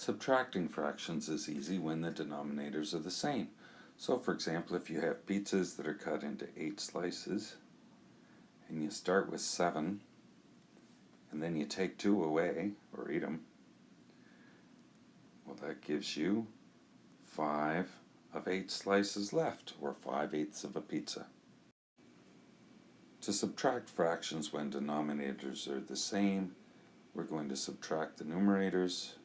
Subtracting fractions is easy when the denominators are the same. So for example, if you have pizzas that are cut into 8 slices, and you start with 7, and then you take 2 away, or eat them, well, that gives you 5 of 8 slices left, or 5/8 of a pizza. To subtract fractions when denominators are the same, we're going to subtract the numerators,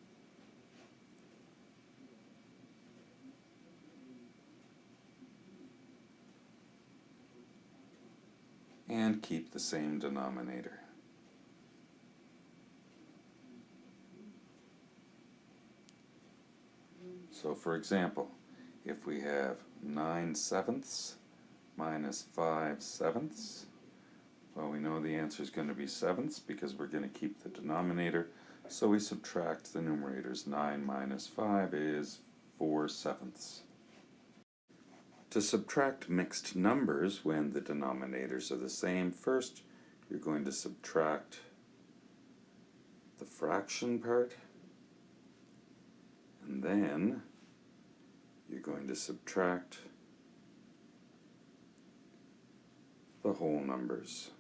and keep the same denominator. So for example, if we have 9/7 minus 5/7, well, we know the answer is going to be sevenths because we're going to keep the denominator, so we subtract the numerators. 9 minus 5 is 4/7. To subtract mixed numbers when the denominators are the same, first you're going to subtract the fraction part, and then you're going to subtract the whole numbers.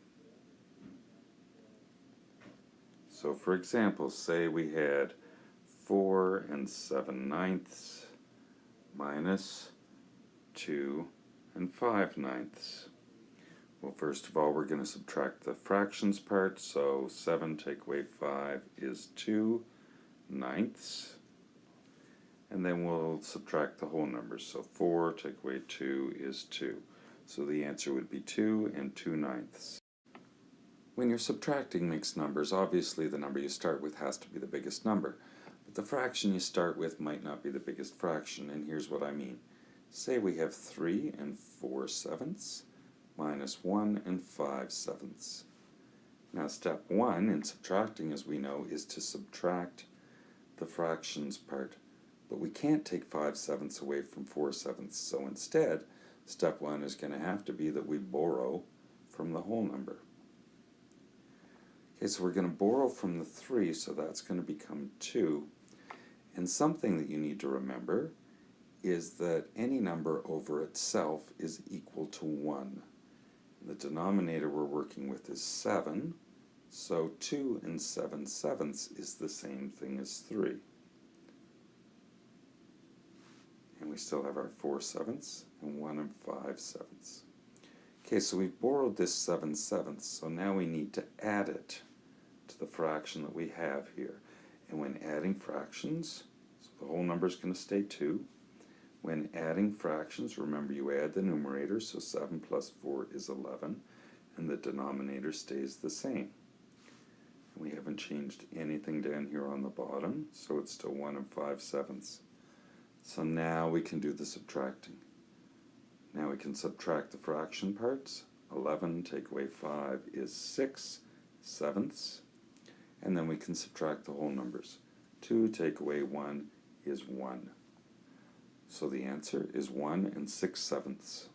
So for example, say we had 4 7/9 minus 2 5/9. Well, first of all, we're going to subtract the fractions part, so 7 take away 5 is 2/9. And then we'll subtract the whole numbers, so 4 take away 2 is 2. So the answer would be 2 2/9. When you're subtracting mixed numbers, obviously the number you start with has to be the biggest number. But the fraction you start with might not be the biggest fraction, and here's what I mean. Say we have 3 4/7 minus 1 5/7. Now step 1 in subtracting, as we know, is to subtract the fractions part. But we can't take 5/7 away from 4/7, so instead, step 1 is going to have to be that we borrow from the whole number. Okay, so we're going to borrow from the 3, so that's going to become 2. And something that you need to remember is that any number over itself is equal to 1. The denominator we're working with is 7, so 2 7/7 is the same thing as 3. And we still have our 4/7 and 1 5/7. Okay, so we've borrowed this 7/7, so now we need to add it to the fraction that we have here. And when adding fractions, so the whole number is going to stay 2. When adding fractions, remember you add the numerator, so 7 plus 4 is 11, and the denominator stays the same. And we haven't changed anything down here on the bottom, so it's still 1 5/7. So now we can do the subtracting. Now we can subtract the fraction parts. 11 take away 5 is 6/7, and then we can subtract the whole numbers. 2 take away 1 is 1. So the answer is 1 6/7.